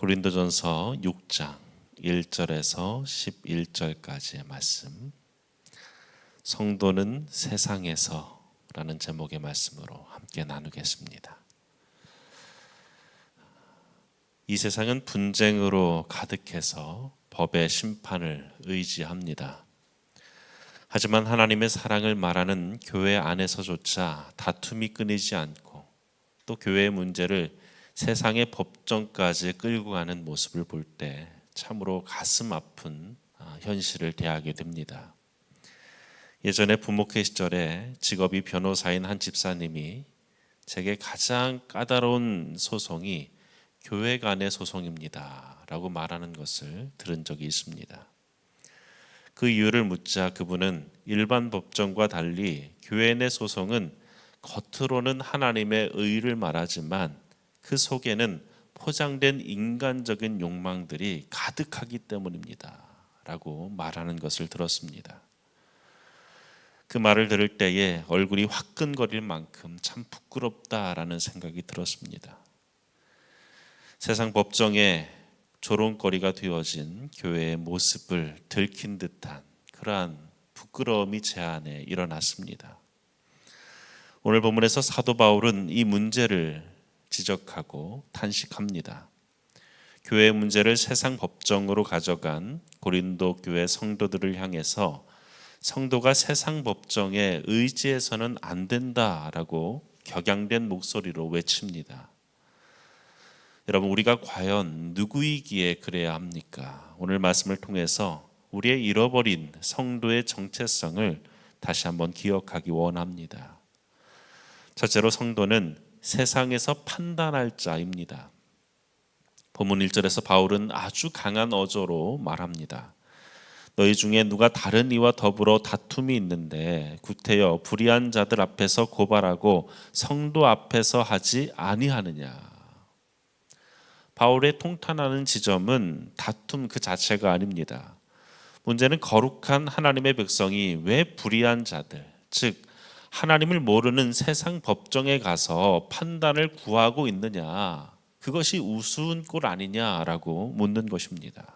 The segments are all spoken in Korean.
고린도전서 6장 1절에서 11절까지의 말씀, 성도는 세상에서 라는 제목의 말씀으로 함께 나누겠습니다. 이 세상은 분쟁으로 가득해서 법의 심판을 의지합니다. 하지만 하나님의 사랑을 말하는 교회 안에서조차 다툼이 끊이지 않고 또 교회의 문제를 세상의 법정까지 끌고 가는 모습을 볼 때 참으로 가슴 아픈 현실을 대하게 됩니다. 예전에 부목회 시절에 직업이 변호사인 한 집사님이 제게 가장 까다로운 소송이 교회 간의 소송입니다 라고 말하는 것을 들은 적이 있습니다. 그 이유를 묻자 그분은 일반 법정과 달리 교회 내 소송은 겉으로는 하나님의 의를 말하지만 그 속에는 포장된 인간적인 욕망들이 가득하기 때문입니다 라고 말하는 것을 들었습니다. 그 말을 들을 때에 얼굴이 화끈거릴 만큼 참 부끄럽다라는 생각이 들었습니다. 세상 법정에 조롱거리가 되어진 교회의 모습을 들킨 듯한 그러한 부끄러움이 제 안에 일어났습니다. 오늘 본문에서 사도 바울은 이 문제를 지적하고 탄식합니다. 교회의 문제를 세상 법정으로 가져간 고린도 교회 성도들을 향해서 성도가 세상 법정에 의지해서는 안 된다라고 격양된 목소리로 외칩니다. 여러분, 우리가 과연 누구이기에 그래야 합니까? 오늘 말씀을 통해서 우리의 잃어버린 성도의 정체성을 다시 한번 기억하기 원합니다. 첫째로 성도는 세상에서 판단할 자입니다. 본문 1절에서 바울은 아주 강한 어조로 말합니다. 너희 중에 누가 다른 이와 더불어 다툼이 있는데 구태여 불의한 자들 앞에서 고발하고 성도 앞에서 하지 아니하느냐. 바울의 통탄하는 지점은 다툼 그 자체가 아닙니다. 문제는 거룩한 하나님의 백성이 왜 불의한 자들, 즉 하나님을 모르는 세상 법정에 가서 판단을 구하고 있느냐, 그것이 우스운 꼴 아니냐라고 묻는 것입니다.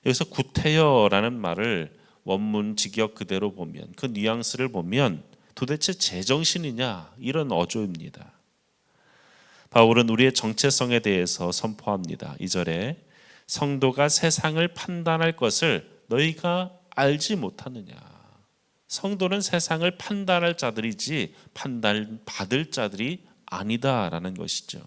여기서 구태여라는 말을 원문 직역 그대로 보면, 그 뉘앙스를 보면 도대체 제정신이냐 이런 어조입니다. 바울은 우리의 정체성에 대해서 선포합니다. 2절에 성도가 세상을 판단할 것을 너희가 알지 못하느냐. 성도는 세상을 판단할 자들이지 판단받을 자들이 아니다라는 것이죠.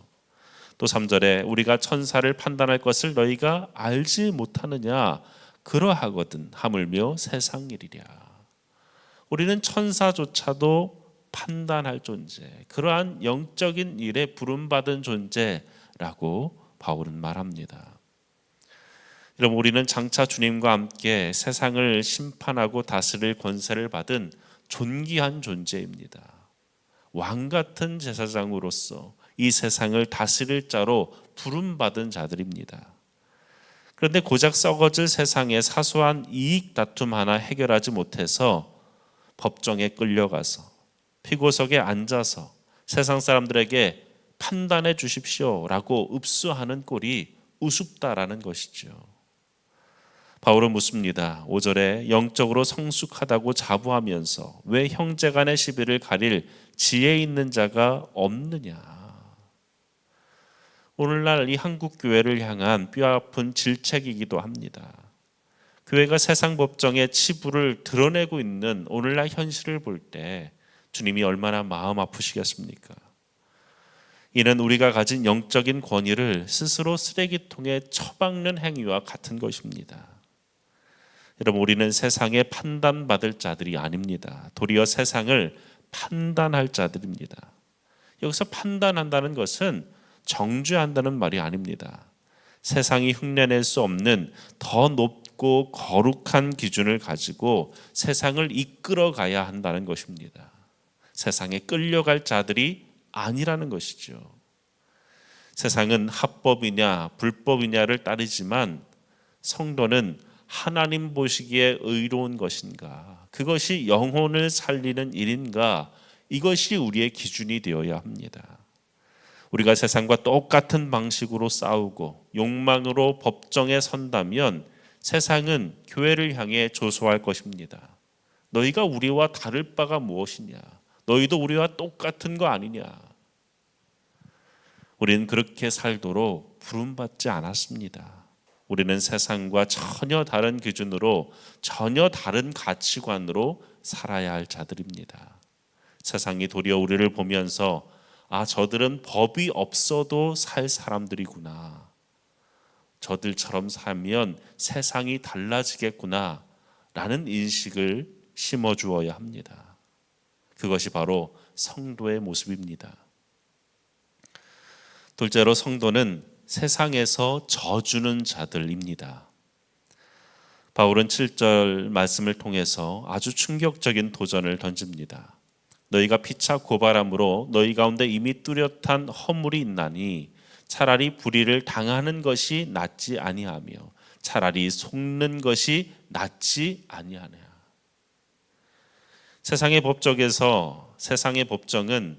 또 3절에 우리가 천사를 판단할 것을 너희가 알지 못하느냐. 그러하거든 하물며 세상 일이랴. 우리는 천사조차도 판단할 존재, 그러한 영적인 일에 부름받은 존재라고 바울은 말합니다. 여러분, 우리는 장차 주님과 함께 세상을 심판하고 다스릴 권세를 받은 존귀한 존재입니다. 왕 같은 제사장으로서 이 세상을 다스릴 자로 부름받은 자들입니다. 그런데 고작 썩어질 세상의 사소한 이익 다툼 하나 해결하지 못해서 법정에 끌려가서 피고석에 앉아서 세상 사람들에게 판단해 주십시오라고 읍수하는 꼴이 우습다라는 것이죠. 바울은 묻습니다. 5절에 영적으로 성숙하다고 자부하면서 왜 형제 간의 시비를 가릴 지혜 있는 자가 없느냐. 오늘날 이 한국 교회를 향한 뼈아픈 질책이기도 합니다. 교회가 세상 법정의 치부를 드러내고 있는 오늘날 현실을 볼 때 주님이 얼마나 마음 아프시겠습니까? 이는 우리가 가진 영적인 권위를 스스로 쓰레기통에 처박는 행위와 같은 것입니다. 여러분, 우리는 세상에 판단받을 자들이 아닙니다. 도리어 세상을 판단할 자들입니다. 여기서 판단한다는 것은 정죄한다는 말이 아닙니다. 세상이 흉내낼 수 없는 더 높고 거룩한 기준을 가지고 세상을 이끌어 가야 한다는 것입니다. 세상에 끌려갈 자들이 아니라는 것이죠. 세상은 합법이냐 불법이냐를 따르지만 성도는 하나님 보시기에 의로운 것인가, 그것이 영혼을 살리는 일인가, 이것이 우리의 기준이 되어야 합니다. 우리가 세상과 똑같은 방식으로 싸우고 욕망으로 법정에 선다면 세상은 교회를 향해 조소할 것입니다. 너희가 우리와 다를 바가 무엇이냐? 너희도 우리와 똑같은 거 아니냐? 우리는 그렇게 살도록 부름받지 않았습니다. 우리는 세상과 전혀 다른 기준으로, 전혀 다른 가치관으로 살아야 할 자들입니다. 세상이 도리어 우리를 보면서 저들은 법이 없어도 살 사람들이구나, 저들처럼 살면 세상이 달라지겠구나 라는 인식을 심어주어야 합니다. 그것이 바로 성도의 모습입니다. 둘째로, 성도는 세상에서 져주는 자들입니다. 바울은 7절 말씀을 통해서 아주 충격적인 도전을 던집니다. 너희가 피차 고발함으로 너희 가운데 이미 뚜렷한 허물이 있나니 차라리 불의를 당하는 것이 낫지 아니하며 차라리 속는 것이 낫지 아니하냐. 세상의 법정은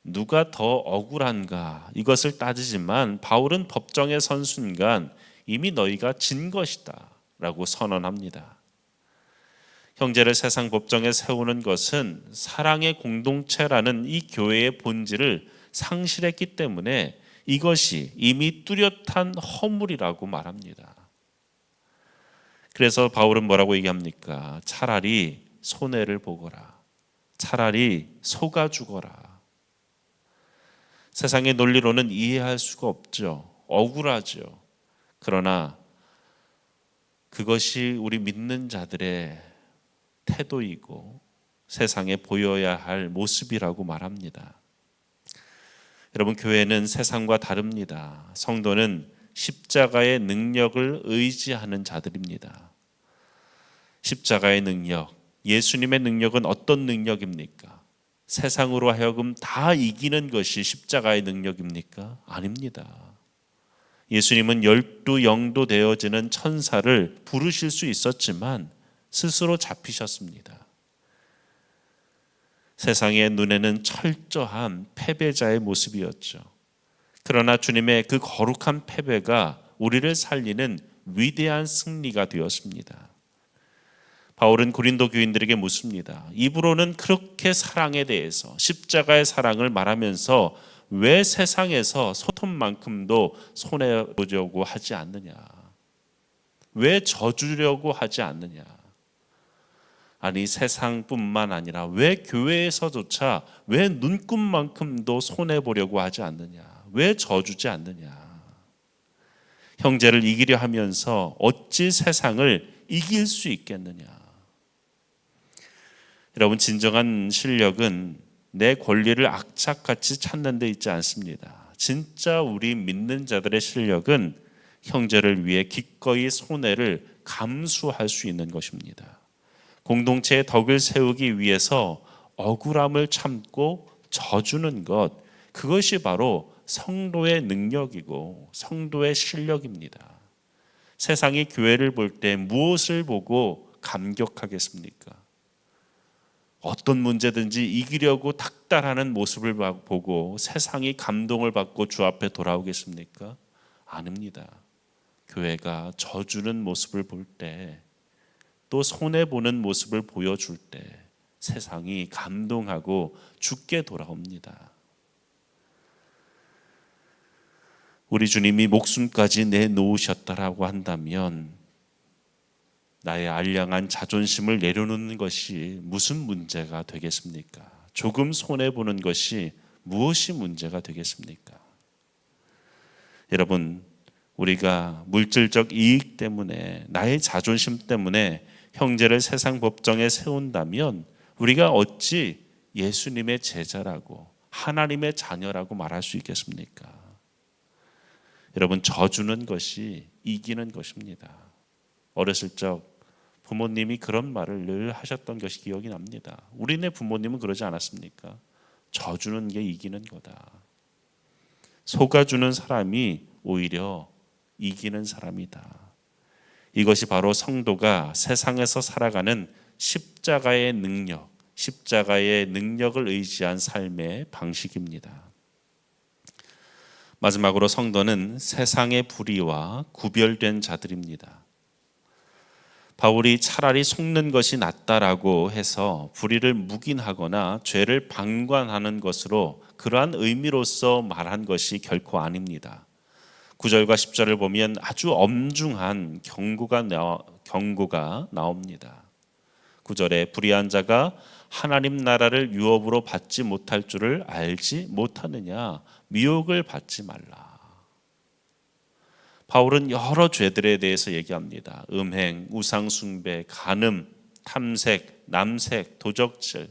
누가 더 억울한가 이것을 따지지만 바울은 법정에 선 순간 이미 너희가 진 것이다 라고 선언합니다. 형제를 세상 법정에 세우는 것은 사랑의 공동체라는 이 교회의 본질을 상실했기 때문에 이것이 이미 뚜렷한 허물이라고 말합니다. 그래서 바울은 뭐라고 얘기합니까? 차라리 손해를 보거라, 차라리 속아 죽어라. 세상의 논리로는 이해할 수가 없죠. 억울하죠. 그러나 그것이 우리 믿는 자들의 태도이고 세상에 보여야 할 모습이라고 말합니다. 여러분, 교회는 세상과 다릅니다. 성도는 십자가의 능력을 의지하는 자들입니다. 십자가의 능력, 예수님의 능력은 어떤 능력입니까? 세상으로 하여금 다 이기는 것이 십자가의 능력입니까? 아닙니다. 예수님은 12영도 되어지는 천사를 부르실 수 있었지만 스스로 잡히셨습니다. 세상의 눈에는 철저한 패배자의 모습이었죠. 그러나 주님의 그 거룩한 패배가 우리를 살리는 위대한 승리가 되었습니다. 바울은 고린도 교인들에게 묻습니다. 입으로는 그렇게 사랑에 대해서, 십자가의 사랑을 말하면서 왜 세상에서 소톱만큼도 손해보려고 하지 않느냐? 왜 져주려고 하지 않느냐? 아니, 세상뿐만 아니라 왜 교회에서조차 왜 눈금만큼도 손해보려고 하지 않느냐? 왜 져주지 않느냐? 형제를 이기려 하면서 어찌 세상을 이길 수 있겠느냐? 여러분, 진정한 실력은 내 권리를 악착같이 찾는 데 있지 않습니다. 진짜 우리 믿는 자들의 실력은 형제를 위해 기꺼이 손해를 감수할 수 있는 것입니다. 공동체의 덕을 세우기 위해서 억울함을 참고 져주는 것, 그것이 바로 성도의 능력이고 성도의 실력입니다. 세상이 교회를 볼 때 무엇을 보고 감격하겠습니까? 어떤 문제든지 이기려고 닥달하는 모습을 보고 세상이 감동을 받고 주 앞에 돌아오겠습니까? 아닙니다. 교회가 져주는 모습을 볼 때, 또 손해보는 모습을 보여줄 때 세상이 감동하고 주께 돌아옵니다. 우리 주님이 목숨까지 내놓으셨다라고 한다면 나의 알량한 자존심을 내려놓는 것이 무슨 문제가 되겠습니까? 조금 손해보는 것이 무엇이 문제가 되겠습니까? 여러분, 우리가 물질적 이익 때문에, 나의 자존심 때문에 형제를 세상 법정에 세운다면 우리가 어찌 예수님의 제자라고, 하나님의 자녀라고 말할 수 있겠습니까? 여러분, 져주는 것이 이기는 것입니다. 어렸을 적 부모님이 그런 말을 늘 하셨던 것이 기억이 납니다. 우리네 부모님은 그러지 않았습니까? 져주는 게 이기는 거다. 속아주는 사람이 오히려 이기는 사람이다. 이것이 바로 성도가 세상에서 살아가는 십자가의 능력을 의지한 삶의 방식입니다. 마지막으로 성도는 세상의 불의와 구별된 자들입니다. 바울이 차라리 속는 것이 낫다라고 해서 불의를 묵인하거나 죄를 방관하는 것으로 그러한 의미로서 말한 것이 결코 아닙니다. 9절과 10절을 보면 아주 엄중한 경고가 나옵니다. 9절에 불의한 자가 하나님 나라를 유업으로 받지 못할 줄을 알지 못하느냐, 미혹을 받지 말라. 바울은 여러 죄들에 대해서 얘기합니다. 음행, 우상숭배, 간음, 탐색, 남색, 도적질,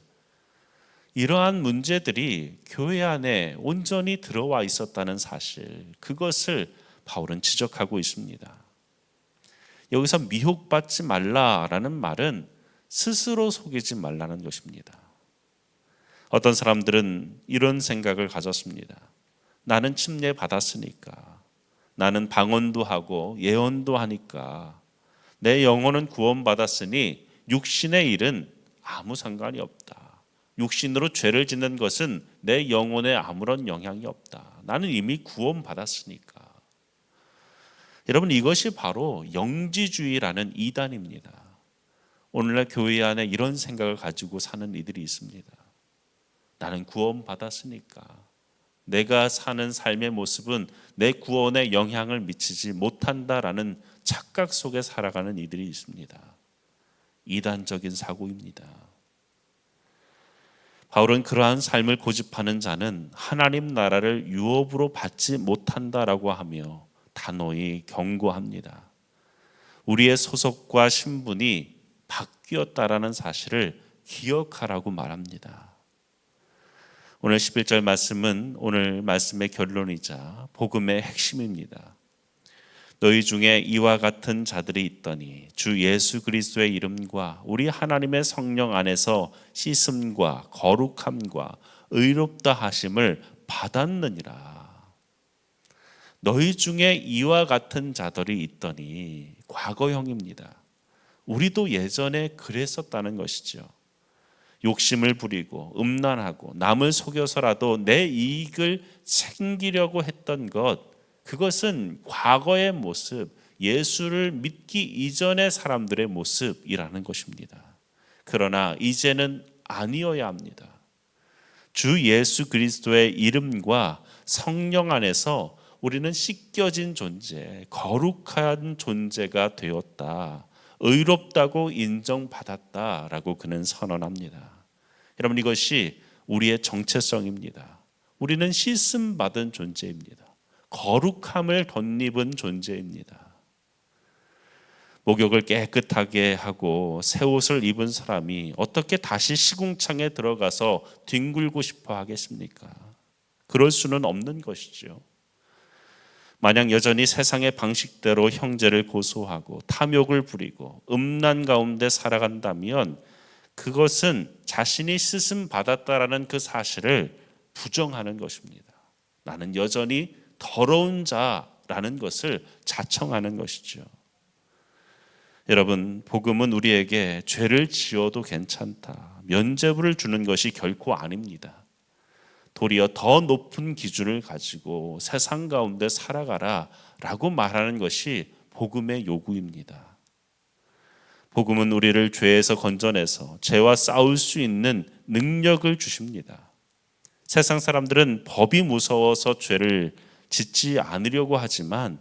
이러한 문제들이 교회 안에 온전히 들어와 있었다는 사실, 그것을 바울은 지적하고 있습니다. 여기서 미혹받지 말라라는 말은 스스로 속이지 말라는 것입니다. 어떤 사람들은 이런 생각을 가졌습니다. 나는 침례받았으니까, 나는 방언도 하고 예언도 하니까, 내 영혼은 구원받았으니 육신의 일은 아무 상관이 없다. 육신으로 죄를 짓는 것은 내 영혼에 아무런 영향이 없다. 나는 이미 구원받았으니까. 여러분, 이것이 바로 영지주의라는 이단입니다. 오늘날 교회 안에 이런 생각을 가지고 사는 이들이 있습니다. 나는 구원받았으니까, 내가 사는 삶의 모습은 내 구원에 영향을 미치지 못한다라는 착각 속에 살아가는 이들이 있습니다. 이단적인 사고입니다. 바울은 그러한 삶을 고집하는 자는 하나님 나라를 유업으로 받지 못한다라고 하며 단호히 경고합니다. 우리의 소속과 신분이 바뀌었다라는 사실을 기억하라고 말합니다. 오늘 11절 말씀은 오늘 말씀의 결론이자 복음의 핵심입니다. 너희 중에 이와 같은 자들이 있더니 주 예수 그리스도의 이름과 우리 하나님의 성령 안에서 씻음과 거룩함과 의롭다 하심을 받았느니라. 너희 중에 이와 같은 자들이 있더니, 과거형입니다. 우리도 예전에 그랬었다는 것이죠. 욕심을 부리고 음란하고 남을 속여서라도 내 이익을 챙기려고 했던 것, 그것은 과거의 모습, 예수를 믿기 이전의 사람들의 모습이라는 것입니다. 그러나 이제는 아니어야 합니다. 주 예수 그리스도의 이름과 성령 안에서 우리는 씻겨진 존재, 거룩한 존재가 되었다, 의롭다고 인정받았다라고 그는 선언합니다. 여러분, 이것이 우리의 정체성입니다. 우리는 씻음 받은 존재입니다. 거룩함을 덧입은 존재입니다. 목욕을 깨끗하게 하고 새 옷을 입은 사람이 어떻게 다시 시궁창에 들어가서 뒹굴고 싶어 하겠습니까? 그럴 수는 없는 것이죠. 만약 여전히 세상의 방식대로 형제를 고소하고 탐욕을 부리고 음란 가운데 살아간다면 그것은 자신이 씻음 받았다라는 그 사실을 부정하는 것입니다. 나는 여전히 더러운 자라는 것을 자청하는 것이죠. 여러분, 복음은 우리에게 죄를 지어도 괜찮다, 면죄부를 주는 것이 결코 아닙니다. 도리어 더 높은 기준을 가지고 세상 가운데 살아가라 라고 말하는 것이 복음의 요구입니다. 복음은 우리를 죄에서 건져내서 죄와 싸울 수 있는 능력을 주십니다. 세상 사람들은 법이 무서워서 죄를 짓지 않으려고 하지만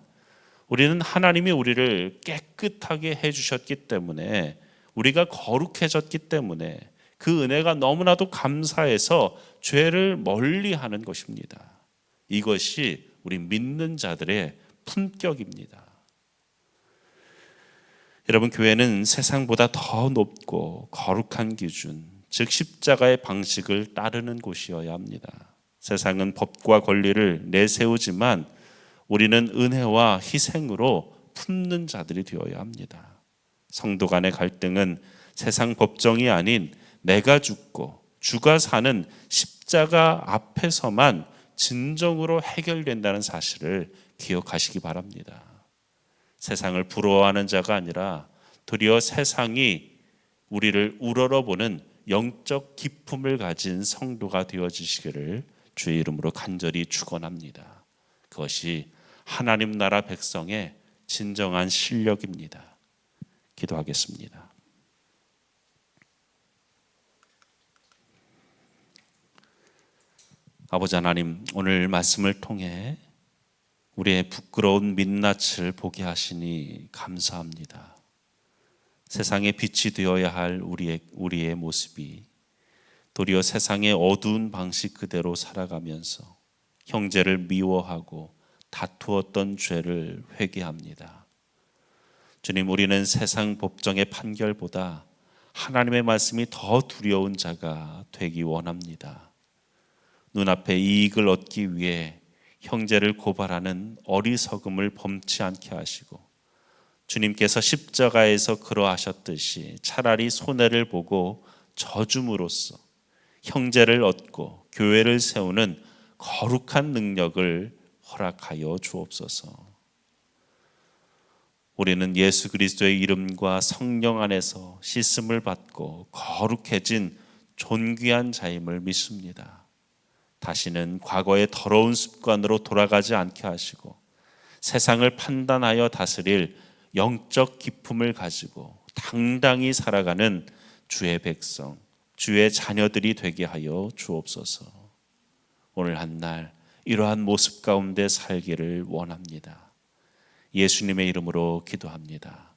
우리는 하나님이 우리를 깨끗하게 해주셨기 때문에, 우리가 거룩해졌기 때문에 그 은혜가 너무나도 감사해서 죄를 멀리하는 것입니다. 이것이 우리 믿는 자들의 품격입니다. 여러분, 교회는 세상보다 더 높고 거룩한 기준, 즉 십자가의 방식을 따르는 곳이어야 합니다. 세상은 법과 권리를 내세우지만 우리는 은혜와 희생으로 품는 자들이 되어야 합니다. 성도 간의 갈등은 세상 법정이 아닌 내가 죽고 주가 사는 십자가 앞에서만 진정으로 해결된다는 사실을 기억하시기 바랍니다. 세상을 부러워하는 자가 아니라 도리어 세상이 우리를 우러러보는 영적 기품을 가진 성도가 되어지시기를 주의 이름으로 간절히 축원합니다. 그것이 하나님 나라 백성의 진정한 실력입니다. 기도하겠습니다. 아버지 하나님, 오늘 말씀을 통해 우리의 부끄러운 민낯을 보게 하시니 감사합니다. 세상의 빛이 되어야 할 우리의 모습이 도리어 세상의 어두운 방식 그대로 살아가면서 형제를 미워하고 다투었던 죄를 회개합니다. 주님, 우리는 세상 법정의 판결보다 하나님의 말씀이 더 두려운 자가 되기 원합니다. 눈앞에 이익을 얻기 위해 형제를 고발하는 어리석음을 범치 않게 하시고, 주님께서 십자가에서 그러하셨듯이 차라리 손해를 보고 져줌으로써 형제를 얻고 교회를 세우는 거룩한 능력을 허락하여 주옵소서. 우리는 예수 그리스도의 이름과 성령 안에서 씻음을 받고 거룩해진 존귀한 자임을 믿습니다. 다시는 과거의 더러운 습관으로 돌아가지 않게 하시고 세상을 판단하여 다스릴 영적 기품을 가지고 당당히 살아가는 주의 백성, 주의 자녀들이 되게 하여 주옵소서. 오늘 한날 이러한 모습 가운데 살기를 원합니다. 예수님의 이름으로 기도합니다.